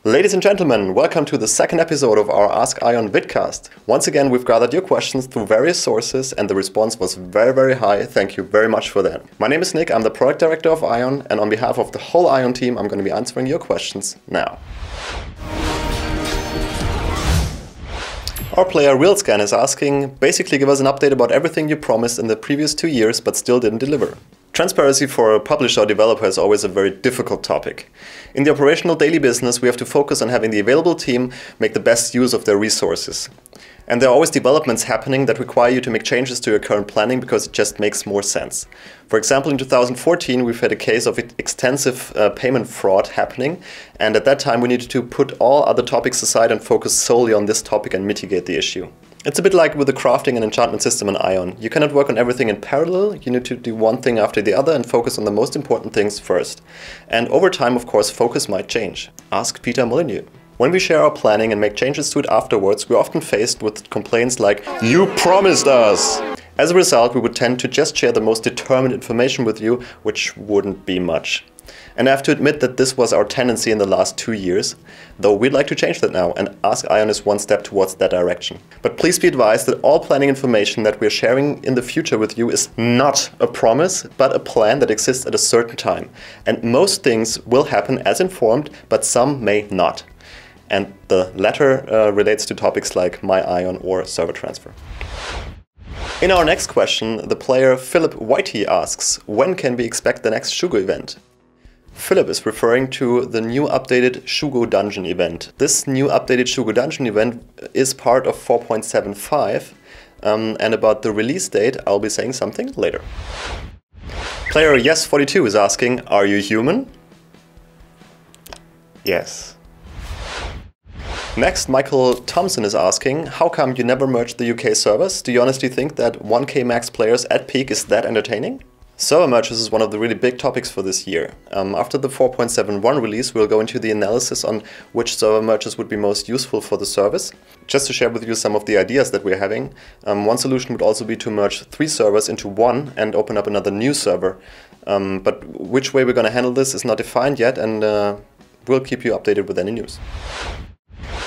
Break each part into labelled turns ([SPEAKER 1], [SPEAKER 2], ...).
[SPEAKER 1] Ladies and gentlemen, welcome to the second episode of our Ask AION vidcast. Once again, we've gathered your questions through various sources and the response was very high. Thank you very much for that. My name is Nick, I'm the product director of AION, and on behalf of the whole AION team, I'm going to be answering your questions now. Our player RealScan is asking, basically give us an update about everything you promised in the previous 2 years but still didn't deliver. Transparency for a publisher or developer is always a very difficult topic. In the operational daily business, we have to focus on having the available team make the best use of their resources. And there are always developments happening that require you to make changes to your current planning because it just makes more sense. For example, in 2014, we've had a case of extensive payment fraud happening. And at that time, we needed to put all other topics aside and focus solely on this topic and mitigate the issue. It's a bit like with the crafting and enchantment system in AION. You cannot work on everything in parallel, you need to do one thing after the other and focus on the most important things first. And over time, of course, focus might change. Ask Peter Molyneux. When we share our planning and make changes to it afterwards, we're often faced with complaints like, "You promised us!" As a result, we would tend to just share the most determined information with you, which wouldn't be much. And I have to admit that this was our tendency in the last 2 years, though we'd like to change that now, and Ask AION is one step towards that direction. But please be advised that all planning information that we're sharing in the future with you is not a promise, but a plan that exists at a certain time. And most things will happen as informed, but some may not. And the latter relates to topics like My AION or server transfer. In our next question, the player Philip Whitey asks, when can we expect the next Shugo event? Philip is referring to the new updated Shugo Dungeon event. This new updated Shugo Dungeon event is part of 4.75, and about the release date I'll be saying something later. Player Yes42 is asking, are you human? Yes. Next, Michael Thompson is asking, how come you never merged the UK servers? Do you honestly think that 1k max players at peak is that entertaining? Server merges is one of the really big topics for this year. After the 4.71 release, we'll go into the analysis on which server merges would be most useful for the service. Just to share with you some of the ideas that we're having, one solution would also be to merge 3 servers into one and open up another new server. But which way we're going to handle this is not defined yet, and we'll keep you updated with any news.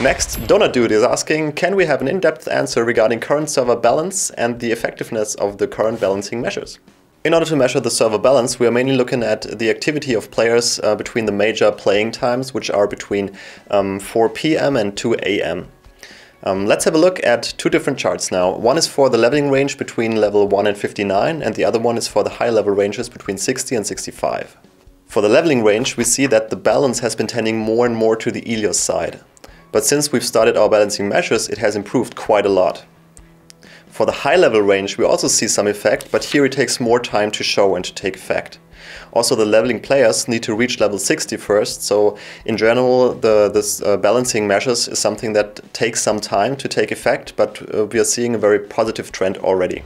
[SPEAKER 1] Next, Donut Dude is asking, can we have an in-depth answer regarding current server balance and the effectiveness of the current balancing measures? In order to measure the server balance, we are mainly looking at the activity of players between the major playing times, which are between 4 p.m. and 2 a.m. Let's have a look at 2 different charts now. One is for the leveling range between level 1 and 59, and the other one is for the high level ranges between 60 and 65. For the leveling range, we see that the balance has been tending more and more to the Ilios side. But since we've started our balancing measures, it has improved quite a lot. For the high level range, we also see some effect, but here it takes more time to show and to take effect. Also, the leveling players need to reach level 60 first, so in general, this balancing measures is something that takes some time to take effect, but we are seeing a very positive trend already.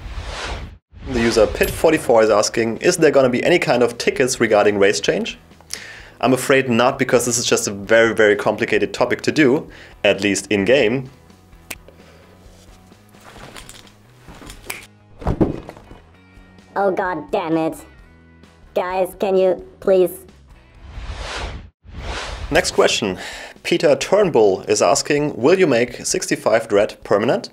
[SPEAKER 1] The user Pit44 is asking, is there going to be any kind of tickets regarding race change? I'm afraid not, because this is just a very complicated topic to do, at least in-game.
[SPEAKER 2] Oh god damn it. Guys, can you please...
[SPEAKER 1] Next question. Peter Turnbull is asking, will you make 65 Dread permanent?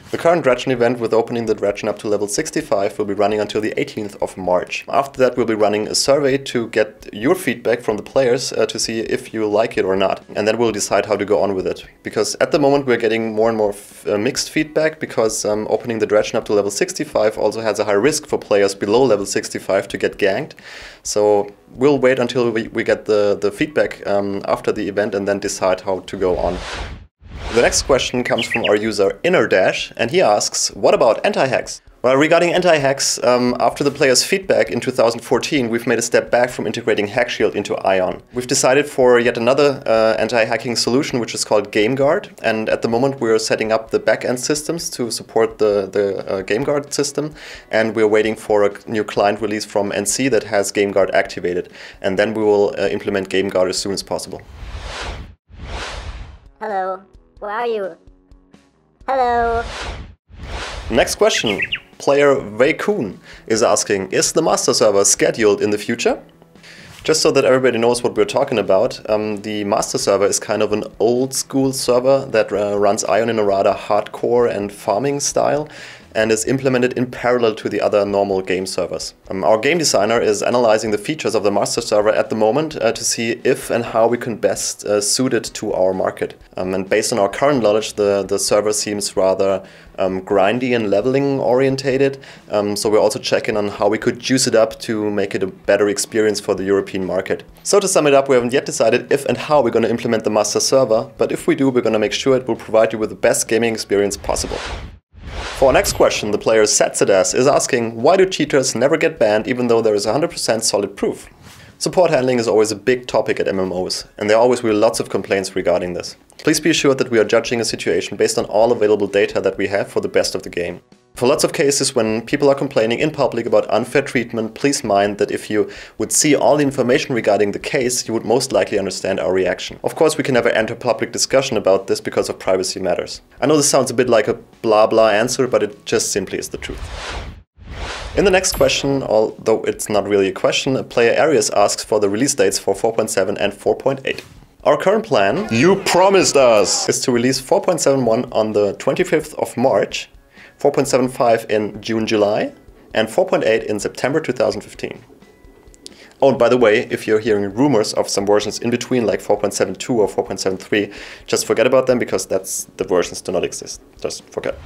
[SPEAKER 1] The current Dredgen event with opening the Dredgen up to level 65 will be running until the 18th of March. After that, we'll be running a survey to get your feedback from the players to see if you like it or not. And then we'll decide how to go on with it. Because at the moment we're getting more and more mixed feedback, because opening the Dredgen up to level 65 also has a high risk for players below level 65 to get ganked. So we'll wait until we get the feedback after the event and then decide how to go on. The next question comes from our user InnerDash, and he asks, what about Antihacks? Well, regarding Antihacks, after the players' feedback in 2014, we've made a step back from integrating HackShield into AION. We've decided for yet another anti-hacking solution, which is called GameGuard, and at the moment we're setting up the back-end systems to support the GameGuard system, and we're waiting for a new client release from NC that has GameGuard activated, and then we will implement GameGuard as soon as possible.
[SPEAKER 2] Hello, where are you? Hello?
[SPEAKER 1] Next question. Player Wei Kuhn is asking, is the master server scheduled in the future? Just so that everybody knows what we're talking about, the master server is kind of an old school server that runs Aion in a rather hardcore and farming style and is implemented in parallel to the other normal game servers. Our game designer is analyzing the features of the master server at the moment to see if and how we can best suit it to our market. And based on our current knowledge, the server seems rather grindy and leveling orientated, so we're also checking on how we could juice it up to make it a better experience for the European market. So to sum it up, we haven't yet decided if and how we're going to implement the master server, but if we do, we're going to make sure it will provide you with the best gaming experience possible. For our next question, the player Setsedas is asking, why do cheaters never get banned even though there is 100% solid proof? Support handling is always a big topic at MMOs, and there always will be lots of complaints regarding this. Please be assured that we are judging a situation based on all available data that we have for the best of the game. For lots of cases when people are complaining in public about unfair treatment, please mind that if you would see all the information regarding the case, you would most likely understand our reaction. Of course, we can never enter public discussion about this because of privacy matters. I know this sounds a bit like a blah blah answer, but it just simply is the truth. In the next question, although it's not really a question, player Arius asks for the release dates for 4.7 and 4.8. Our current plan, you promised us, is to release 4.71 on the 25th of March, 4.75 in June-July, and 4.8 in September 2015. Oh, and by the way, if you're hearing rumors of some versions in between, like 4.72 or 4.73, just forget about them because the versions do not exist. Just forget.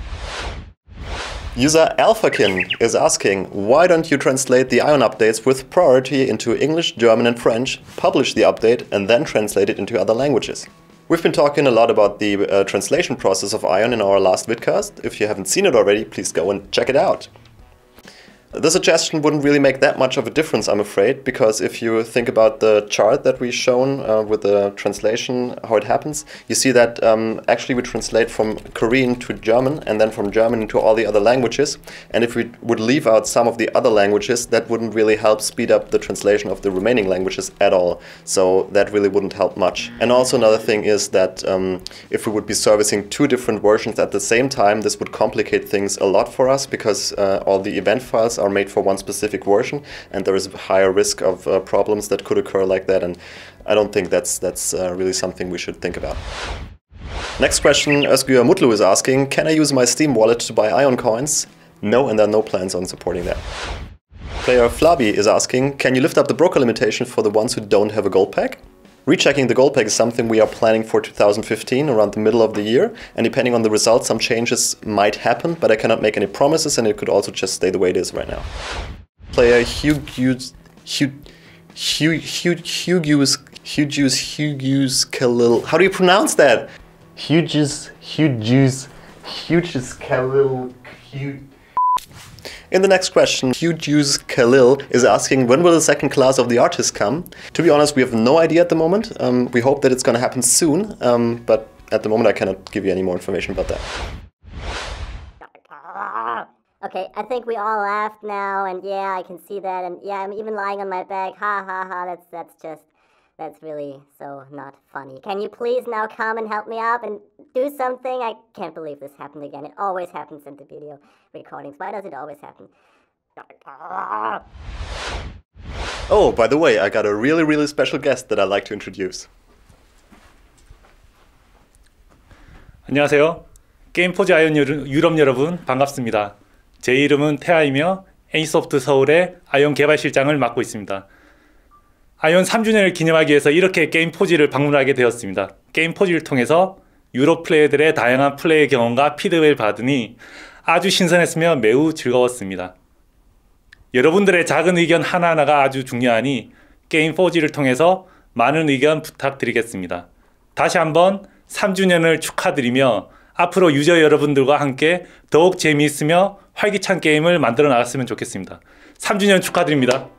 [SPEAKER 1] User Alphakin is asking, why don't you translate the Aion updates with priority into English, German and French, publish the update and then translate it into other languages? We've been talking a lot about the translation process of Aion in our last vidcast. If you haven't seen it already, please go and check it out. The suggestion wouldn't really make that much of a difference, I'm afraid, because if you think about the chart that we've shown with the translation, how it happens, you see that actually we translate from Korean to German and then from German into all the other languages. And if we would leave out some of the other languages, that wouldn't really help speed up the translation of the remaining languages at all. So that really wouldn't help much. And also another thing is that if we would be servicing two different versions at the same time, this would complicate things a lot for us because all the event files are made for one specific version, and there is a higher risk of problems that could occur like that, and I don't think that's really something we should think about. Next question, Özgür Mutlu is asking, can I use my Steam wallet to buy Aion coins? No, and there are no plans on supporting that. Player Flabi is asking, can you lift up the broker limitation for the ones who don't have a gold pack? Rechecking the gold pack is something we are planning for 2015, around the middle of the year, and depending on the results, some changes might happen, but I cannot make any promises, and it could also just stay the way it is right now. Player Hughes Khalil. How do you pronounce that? Hughes Khalil. In the next question, Hughes Khalil is asking, when will the second class of the artist come? To be honest, we have no idea at the moment. We hope that it's going to happen soon, but at the moment I cannot give you any more information about that.
[SPEAKER 2] Okay, I think we all laughed now, and yeah, I can see that, and yeah, I'm even lying on my back. Ha ha ha, that's really so not funny. Can you please now come and help me out and do something? I can't believe this happened again. It always happens in the video recordings. Why does it always happen?
[SPEAKER 1] Oh, by the way, I got a really special guest that I'd like to introduce.
[SPEAKER 3] 안녕하세요. 게임포즈 아이온 유럽 여러분 반갑습니다. 제 이름은 태아이며 애니소프트 서울의 아이온 개발실장을 맡고 있습니다. 아이온 3주년을 기념하기 위해서 이렇게 게임포즈를 방문하게 되었습니다. 게임포즈를 통해서 유럽 플레이어들의 다양한 플레이 경험과 피드백을 받으니 아주 신선했으며 매우 즐거웠습니다. 여러분들의 작은 의견 하나하나가 아주 중요하니 게임포즈를 통해서 많은 의견 부탁드리겠습니다. 다시 한번 3주년을 축하드리며 앞으로 유저 여러분들과 함께 더욱 재미있으며 활기찬 게임을 만들어 나갔으면 좋겠습니다. 3주년 축하드립니다.